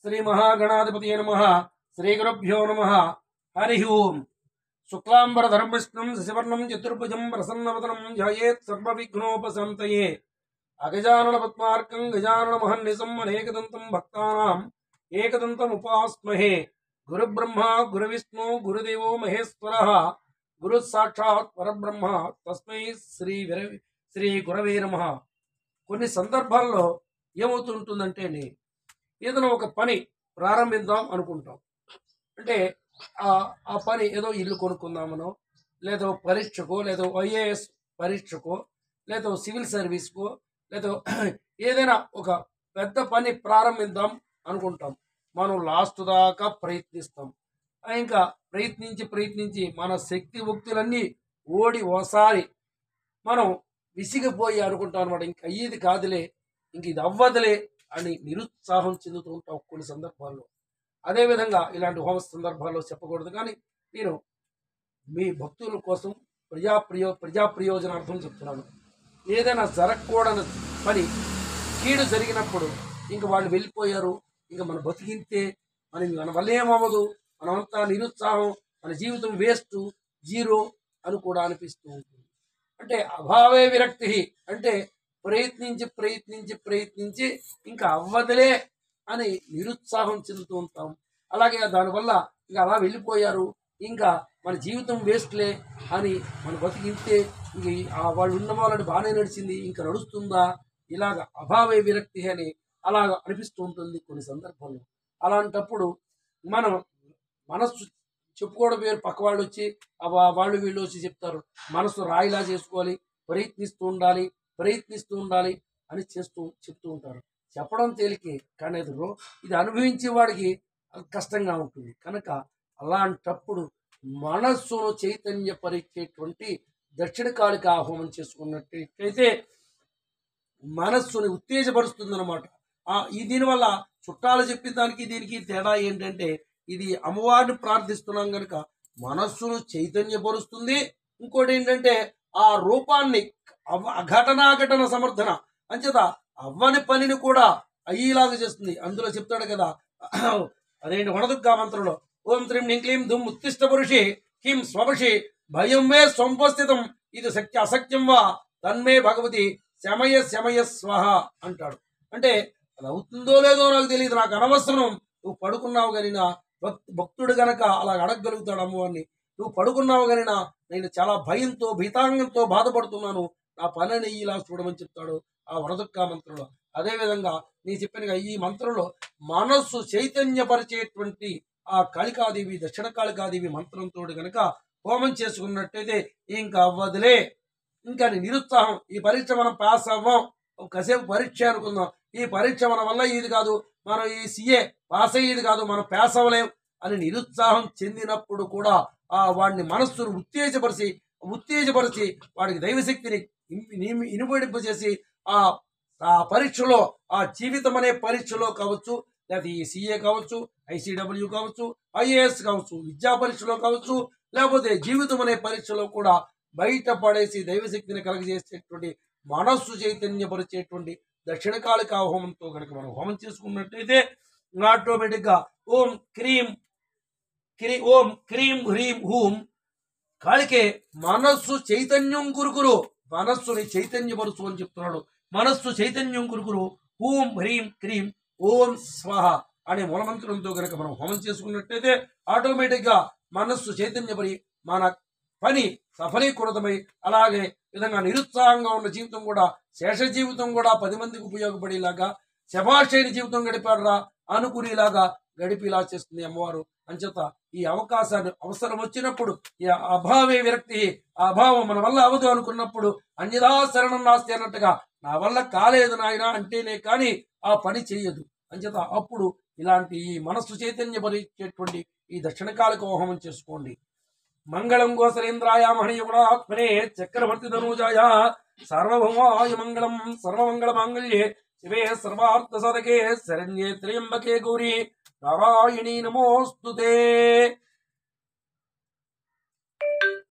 श्री महागणाधिपतये नमः। श्री गुरुभ्यो नमः। हरि ओम। शुक्लांबरधरं विष्णुं शशिवर्णं चतुर्भुजं प्रसन्नवदनं ध्यायेत् सर्वविघ्नोपशान्तये। अगजानन पद्मार्कं गजाननमहर्निशम् अनेकदन्तं भक्तानाम् एकदन्तम् उपास्महे। गुरुब्रह्मा गुरुविष्णु गुरुदेवो महेश्वरः गुरु साक्षात् परब्रह्म तस्मै శ్రీ గురవే నమః। కొన్ని సందర్భాల్లో ఏమవుతుంటుందంటే ఏదైనా ఒక పని ప్రారంభిద్దాం అనుకుంటాం, అంటే ఆ పని ఏదో ఇల్లు కొనుక్కుందామనో, లేదో పరీక్షకో, లేదో ఐఏఎస్ పరీక్షకో, లేదో సివిల్ సర్వీస్కో, లేదో ఏదైనా ఒక పెద్ద పని ప్రారంభిద్దాం అనుకుంటాం. మనం లాస్ట్ దాకా ప్రయత్నిస్తాం. ఇంకా ప్రయత్నించి మన శక్తి ఉక్తులన్నీ ఓడి ఓసారి మనం విసిగిపోయి అనుకుంటాం అనమాట. ఇంక అయ్యేది కాదులే, ఇంక ఇది అవ్వదులే అని నిరుత్సాహం చెందుతూ ఉంటాం కొన్ని సందర్భాల్లో. అదేవిధంగా ఇలాంటి హోమ సందర్భాల్లో చెప్పకూడదు, కానీ నేను మీ భక్తుల కోసం ప్రజా ప్రయోజనార్థం చెప్తున్నాను. ఏదైనా జరగకూడని పని కీడు జరిగినప్పుడు ఇంక వాళ్ళు వెళ్ళిపోయారు, ఇంక మన బతికింతే, మన వల్ల ఏమవ్వదు, మనమంతా నిరుత్సాహం, మన జీవితం వేస్ట్, జీరో అని కూడా అనిపిస్తూ ఉంటుంది. అంటే అభావే విరక్తి, అంటే ప్రయత్నించి ఇంకా అవ్వదులే అని నిరుత్సాహం చెందుతూ ఉంటాం. అలాగే దానివల్ల ఇంకా అలా వెళ్ళిపోయారు, ఇంకా మన జీవితం వేస్ట్లే అని మన బతికింతే, ఇంక వాళ్ళు ఉన్న వాళ్ళని బాగానే నడిచింది, ఇంకా నడుస్తుందా, ఇలాగ అభావే విరక్తి అని అలాగ అనిపిస్తూ ఉంటుంది కొన్ని సందర్భాల్లో. అలాంటప్పుడు మనం మనస్సు చెప్పుకోవడం వేరు, పక్క వాళ్ళు వచ్చి వాళ్ళు వీళ్ళు వచ్చి చెప్తారు. మనసు రాయిలా చేసుకోవాలి, ప్రయత్నిస్తూ ఉండాలి అని చెప్తూ ఉంటారు. చెప్పడం తేలికే, కానీ ఇది అనుభవించే వాడికి కష్టంగా ఉంటుంది. కనుక అలాంటప్పుడు మనస్సును చైతన్యపరిచేటువంటి దక్షిణకాళికా హోమం చేసుకున్నట్టయితే మనస్సుని ఉత్తేజపరుస్తుంది అనమాట. దీనివల్ల చుట్టాలు చెప్పిన దానికి దీనికి తేడా ఏంటంటే, ఇది అమ్మవారిని ప్రార్థిస్తున్నాం కనుక మనస్సును చైతన్యపరుస్తుంది. ఇంకోటి ఏంటంటే ఆ రూపాన్ని ఘటనాఘటన సమర్థన అంచేత అవ్వని పనిని కూడా అయ్యేలాగా చేస్తుంది. అందులో చెప్తాడు కదా, అదేంటి వనదుర్గా మంత్రంలో, ఓం త్రీం నిం క్లీం ధుమ్ ఉత్తిష్ట పురుషి కిం స్వపషి భయం మే స్వంపస్థితం ఇది సత్య అసత్యం వా తన్మే భగవతి శమయ స్వహ అంటాడు. అంటే అది అవుతుందో లేదో నాకు తెలియదు, నాకు అనవసరం, నువ్వు పడుకున్నావు కానీ నా భక్తుడు గనక అలా అడగగలుగుతాడు అమ్మవారిని. నువ్వు పడుకున్నావు కానీ నేను చాలా భయంతో భీతాంగంతో బాధపడుతున్నాను, నా పనిని ఇలా చూడమని చెప్తాడు ఆ వరదుర్గా మంత్రంలో. అదేవిధంగా నీ చెప్పిన ఈ మంత్రంలో మనస్సు చైతన్యపరిచేటువంటి ఆ కాళికాదేవి దక్షిణ కాళికాదేవి మంత్రంతో గనక హోమం చేసుకున్నట్టయితే ఇంకా అవ్వదులే, ఇంకా నిరుత్సాహం, ఈ పరీక్ష మనం పాస్ అవ్వం, కాసేపు పరీక్ష అనుకుందాం, ఈ పరీక్ష మన వల్ల ఇది కాదు, మనం ఈ సిఏ పాస్ అయ్యేది కాదు, మనం పాస్ అవ్వలేం అని నిరుత్సాహం చెందినప్పుడు కూడా వాడిని మనస్సును ఉత్తేజపరిచి వాడికి దైవశక్తిని ఇనుపడింపజేసి ఆ పరీక్షలో, ఆ జీవితం అనే పరీక్షలో కావచ్చు, లేకపోతే ఈ సిఏ కావచ్చు, ఐసిడబ్ల్యూ కావచ్చు, ఐఏఎస్ కావచ్చు, విద్యా పరీక్షలో కావచ్చు, లేకపోతే జీవితం అనే పరీక్షలో కూడా బయటపడేసి దైవశక్తిని కలగజేసేటువంటి మనస్సు చైతన్యపరిచేటువంటి దక్షిణకాళికా హోమంతో కనుక మనం హోమం చేసుకున్నట్టయితే ఆటోమేటిక్గా ఓం క్రీం హ్రీం హూం కాళికే మనస్సు చైతన్యం కురుకురు, మనస్సుని చైతన్యపరుచు అని చెప్తున్నాడు. మనస్సు చైతన్యం కురుకురు హూం హ్రీం క్రీం ఓం స్వహ అనే మూలమంత్రంతో కనుక మనం హోమం చేసుకున్నట్టయితే ఆటోమేటిక్గా మనస్సు చైతన్యపరి మన పని సఫలీకృతమై, అలాగే విధంగా నిరుత్సాహంగా ఉన్న జీవితం కూడా శేష జీవితం కూడా 10 మందికి ఉపయోగపడేలాగా, శభాషైన జీవితం గడిపాడరా అనుకునేలాగా గడిపేలా చేస్తుంది అమ్మవారు. అంచేత ఈ అవకాశాన్ని అవసరం వచ్చినప్పుడు ఈ అభావే విరక్తి, ఆ అభావం మన వల్ల అవదు అనుకున్నప్పుడు అన్యదా శరణం నాస్తి అన్నట్టుగా నా వల్ల కాలేదు నాయన అంటేనే కానీ ఆ పని చేయదు. అంచేత అప్పుడు ఇలాంటి మనస్సు చైతన్యపరిచేటువంటి ఈ దక్షిణకాళిక హోమం చేసుకోండి. మంగళం గోసలేంద్రాయ మహనీయుగుణాత్మనే చక్రవర్తి ధనుజాయ సార్వభౌమాయ మంగళం సర్వమంగళ మాంగళ్యే శివే సర్వార్థ సాధకే శరణ్యే త్ర్యంబకే గౌరీ నారాయణీ నమోస్తుతే.